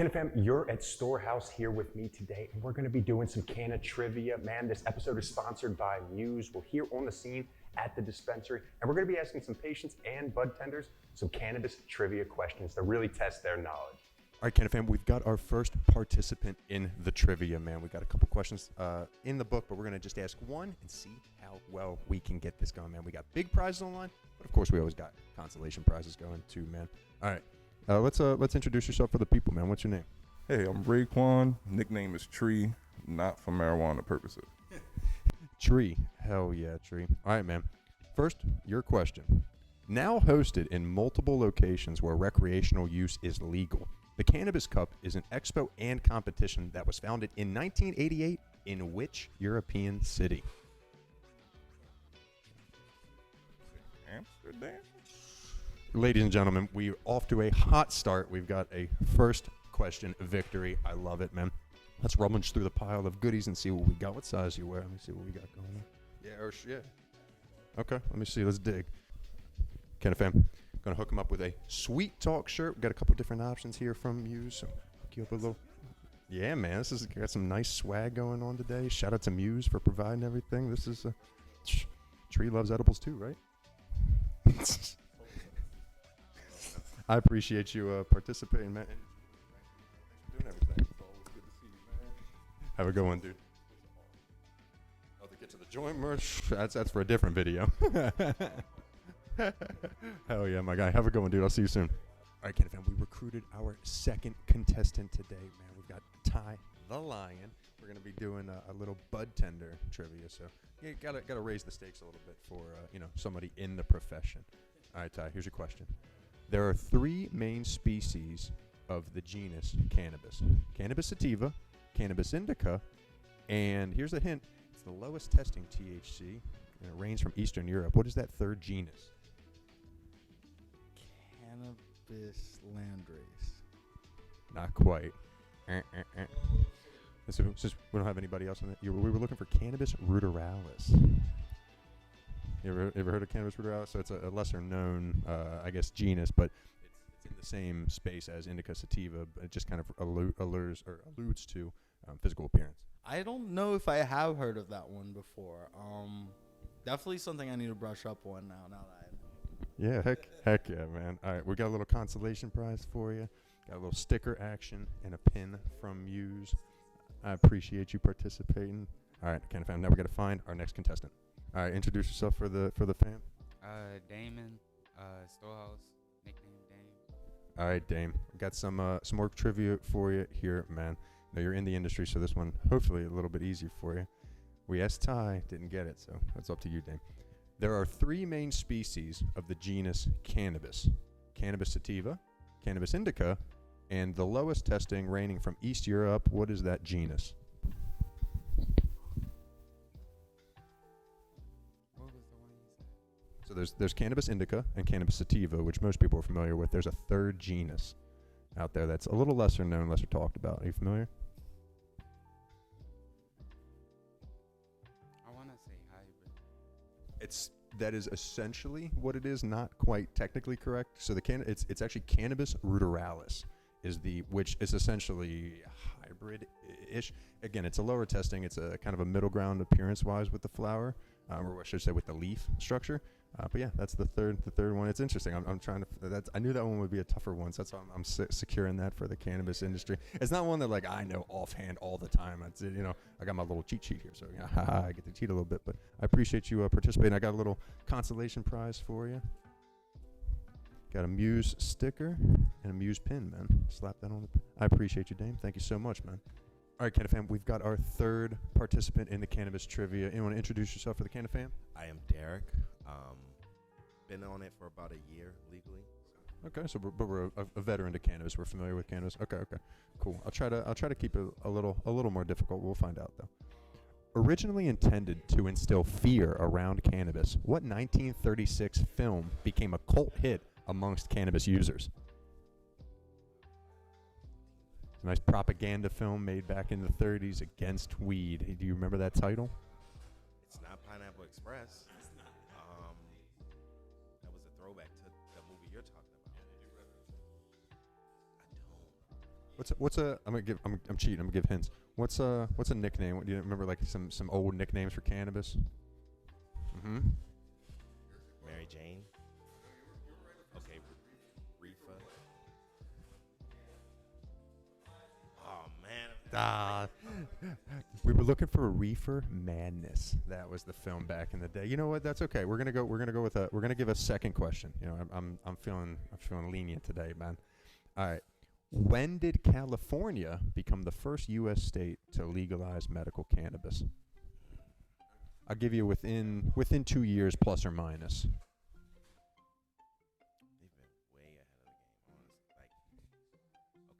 Fam, you're at Storehouse here with me today, and we're going to be doing some canna trivia. Man, this episode is sponsored by MUSE. We're here on the scene at the dispensary, and we're going to be asking some patients and bud tenders some cannabis trivia questions to really test their knowledge. All right, Canna Fam, we've got our first participant in the trivia, man. We got a couple questions in the book, but we're going to just ask one and see how well we can get this going, man. We got big prizes online, but of course we always got consolation prizes going too, man. All right, let's introduce yourself for the people, man. What's your name? Hey, I'm Raekwon. Nickname is Tree, not for marijuana purposes. Tree. Hell yeah, Tree. All right, man. First, your question. Now hosted in multiple locations where recreational use is legal, the Cannabis Cup is an expo and competition that was founded in 1988 in which European city? Amsterdam? Ladies and gentlemen, we're off to a hot start. We've got a first question victory. I love it, man. Let's rummage through the pile of goodies and see what we got. What size you wear? Let me see what we got going on. Yeah. Okay, let me see. Let's dig. Canna Fam, gonna hook him up with a Sweet Talk shirt. We got a couple different options here from MUSE. So hook you up with a little. Yeah, man, this is got some nice swag going on today. Shout out to MUSE for providing everything. This is Tree loves edibles too, right? I appreciate you participating, man. Doing everything. It's always good to see you, man. Have a good one, dude. Oh, to get to the joint merch. That's for a different video. Hell yeah, my guy. Have a good one, dude. I'll see you soon. All right, Canna Fam, we recruited our second contestant today, man. We've got Ty the Lion. We're gonna be doing a little bud tender trivia, so you gotta raise the stakes a little bit for somebody in the profession. All right, Ty. Here's your question. There are three main species of the genus Cannabis: Cannabis sativa, Cannabis indica, and here's a hint: it's the lowest testing THC, and it ranges from Eastern Europe. What is that third genus? Cannabis landrace. Not quite. Since we don't have anybody else on it, we were looking for Cannabis ruderalis. You ever heard of Cannabis ruderalis? So it's a lesser known, genus, but it's in the same space as indica sativa, but it just kind of alludes to physical appearance. I don't know if I have heard of that one before. Definitely something I need to brush up on now that I know. Yeah, heck yeah, man. All right, we got a little consolation prize for you. Got a little sticker action and a pin from MUSE. I appreciate you participating. All right, Canna Fam, now we got to find our next contestant. All right, introduce yourself for the fam. Damon, Storehouse, nickname Dame. All right, Dame. We got some more trivia for you here, man. Now you're in the industry, so this one hopefully a little bit easier for you. We asked Ty, didn't get it, so that's up to you, Dame. There are three main species of the genus Cannabis: Cannabis sativa, Cannabis indica, and the lowest testing ranging from East Europe. What is that genus? What was the one you said? So there's Cannabis indica and Cannabis sativa, which most people are familiar with. There's a third genus out there that's a little lesser known, lesser talked about. Are you familiar? I want to say hybrid. That is essentially what it is, not quite technically correct. So it's actually Cannabis ruderalis which is essentially hybrid-ish. Again, it's a lower testing. It's a kind of a middle ground appearance-wise with the flower, or I should say with the leaf structure. But yeah, that's the third one. It's interesting. I'm trying to. I knew that one would be a tougher one, so that's why I'm securing that for the cannabis industry. It's not one that I know offhand all the time. It's I got my little cheat sheet here, so I get to cheat a little bit. But I appreciate you participating. I got a little consolation prize for you. Got a MUSE sticker and a MUSE pin, man. Slap that on I appreciate you, Dame. Thank you so much, man. All right, Canna Fam, we've got our third participant in the cannabis trivia. You want to introduce yourself for the Canna Fam? I am Derek. Been on it for about a year legally. Okay, so we're a veteran to cannabis. We're familiar with cannabis. Okay, cool. I'll try to keep it a little more difficult. We'll find out though. Originally intended to instill fear around cannabis, what 1936 film became a cult hit amongst cannabis users? It's a nice propaganda film made back in the 30s against weed. Do you remember that title? It's not Pineapple Express. That was a throwback to the movie you're talking about. I don't. I'm cheating. I'm gonna give hints. What's a nickname? What, do you remember like some old nicknames for cannabis? Mm-hmm. Mary Jane. Okay, Reefa. Oh man. We were looking for a Reefer Madness. That was the film back in the day. You know what? That's okay. We're gonna give a second question. You know, I'm feeling lenient today, man. All right. When did California become the first U.S. state to legalize medical cannabis? I'll give you within 2 years, plus or minus. They've been way ahead of the game, honestly. Like,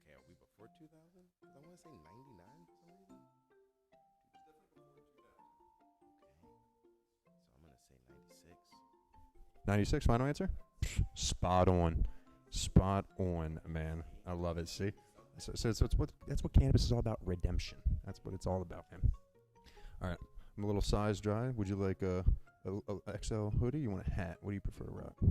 okay, are we before 2000? I want to say 99 for some reason. Okay, so I'm gonna say 96. 96, final answer? Spot on, man. I love it. See, so that's what cannabis is all about. Redemption. That's what it's all about, man. All right, I'm a little size dry. Would you like a XL hoodie? You want a hat? What do you prefer to rock? I'd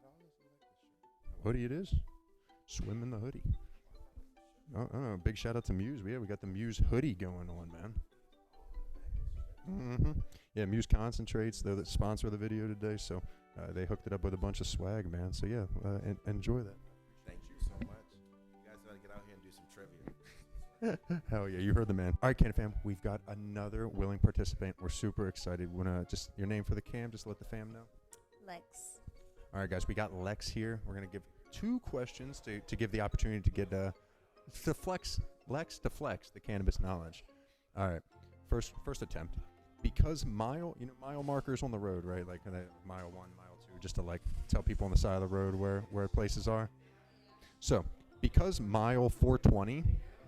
honestly like the shirt. Hoodie it is. Swim in the hoodie. Oh, big shout out to Muse. We got the Muse hoodie going on, man. Mm-hmm. Yeah, MUSE Concentrates. They're the sponsor of the video today, so they hooked it up with a bunch of swag, man. So yeah, enjoy that. Thank you so much. You guys gotta get out here and do some trivia. Hell yeah, you heard the man. All right, Canna fam, we've got another willing participant. We're super excited. Wanna just your name for the cam? Just let the fam know. Lex. All right, guys, we got Lex here. We're gonna give 2 questions to give the opportunity to get to flex Lex to flex the cannabis knowledge. All right, first attempt. Because mile markers on the road, right? Like mile 1, mile 2, just to like tell people on the side of the road where places are. So, because mile 420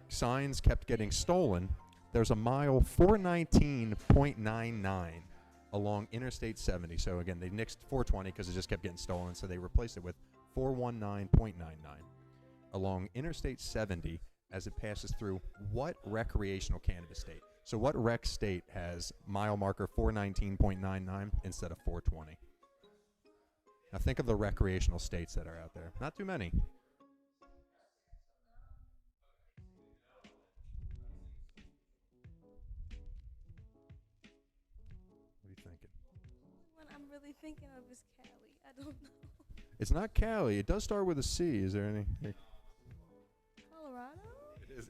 signs kept getting stolen, there's a mile 419.99 along Interstate 70. So again, they nixed 420 because it just kept getting stolen, so they replaced it with 419.99 along Interstate 70 as it passes through what recreational cannabis state? So what rec state has mile marker 419.99 instead of 420? Now think of the recreational states that are out there. Not too many. What are you thinking? What I'm really thinking of is Cali. I don't know. It's not Cali. It does start with a C. Is there any? Colorado?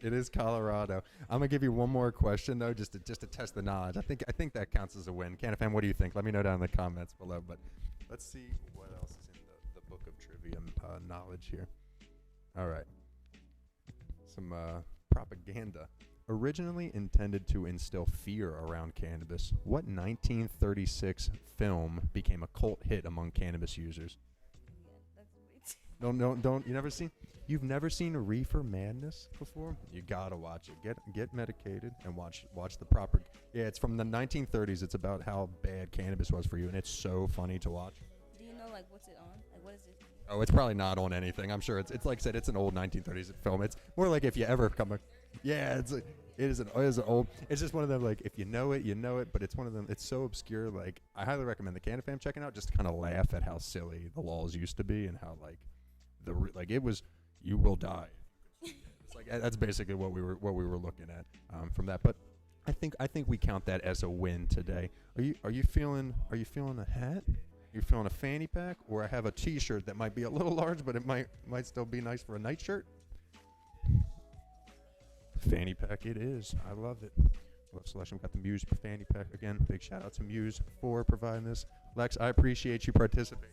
It is Colorado. I'm gonna give you one more question though, just to test the knowledge. I think that counts as a win. Canna fam, what do you think? Let me know down in the comments below. But let's see what else is in the book of trivia knowledge here. All right, some propaganda. Originally intended to instill fear around cannabis, what 1936 film became a cult hit among cannabis users? Yeah, that's way too. Don't. You've never seen Reefer Madness before? You gotta watch it. Get medicated and watch the proper. Yeah, it's from the 1930s. It's about how bad cannabis was for you, and it's so funny to watch. Do you know like what's it on? Like what is it? Oh, it's probably not on anything. I'm sure it's like I said, it's an old 1930s film. It's more like if you ever come. Yeah, it is an old. It's just one of them. Like if you know it, you know it. But it's one of them. It's so obscure. Like I highly recommend the Canna fam checking out, just to kind of laugh at how silly the laws used to be and how like it was. You will die. It's like that's basically what we were looking at from that. But I think we count that as a win today. Are you feeling a hat? You feeling a fanny pack? Or I have a T-shirt that might be a little large, but it might still be nice for a nightshirt. Fanny pack it is. I love it. Love selection. We've got the Muse fanny pack again. Big shout out to Muse for providing this. Lex, I appreciate you participating.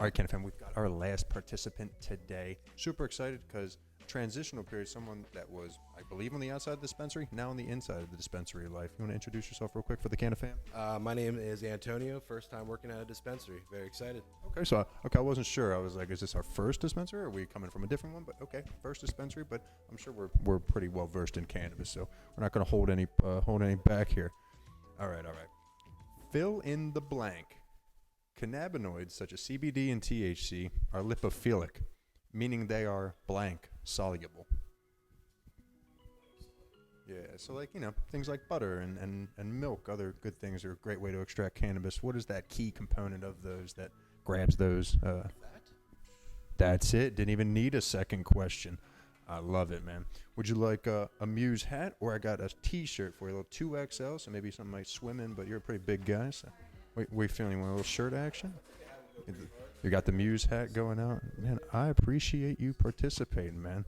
All right, Canna fam, we've got our last participant today. Super excited because transitional period, someone that was, I believe, on the outside of the dispensary, now on the inside of the dispensary life. You want to introduce yourself real quick for the Canna fam? My name is Antonio. First time working at a dispensary. Very excited. Okay, I wasn't sure. I was like, is this our first dispensary? Or are we coming from a different one? But okay, first dispensary. But I'm sure we're pretty well versed in cannabis, so we're not going to hold any back here. All right. Fill in the blank. Cannabinoids such as CBD and THC are lipophilic, meaning they are blank soluble. Yeah, so like, things like butter and milk, other good things are a great way to extract cannabis. What is that key component of those that grabs those. That's it. Didn't even need a second question. I love it, man. Would you like a Muse hat, or I got a T-shirt for you, a little 2XL, so maybe something might swim in, but you're a pretty big guy. So we feeling a little shirt action? You got the Muse hat going out, man. I appreciate you participating, man.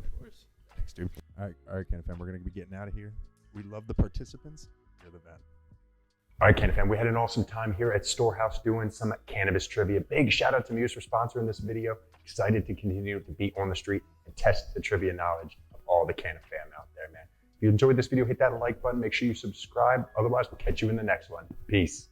Thanks, dude. All right, Canna fam, we're gonna be getting out of here. We love the participants. You're the best. All right, Canna fam, we had an awesome time here at Storehouse doing some cannabis trivia. Big shout out to Muse for sponsoring this video. Excited to continue to be on the street and test the trivia knowledge of all the Canna fam out there, man. If you enjoyed this video, hit that like button. Make sure you subscribe. Otherwise, we'll catch you in the next one. Peace.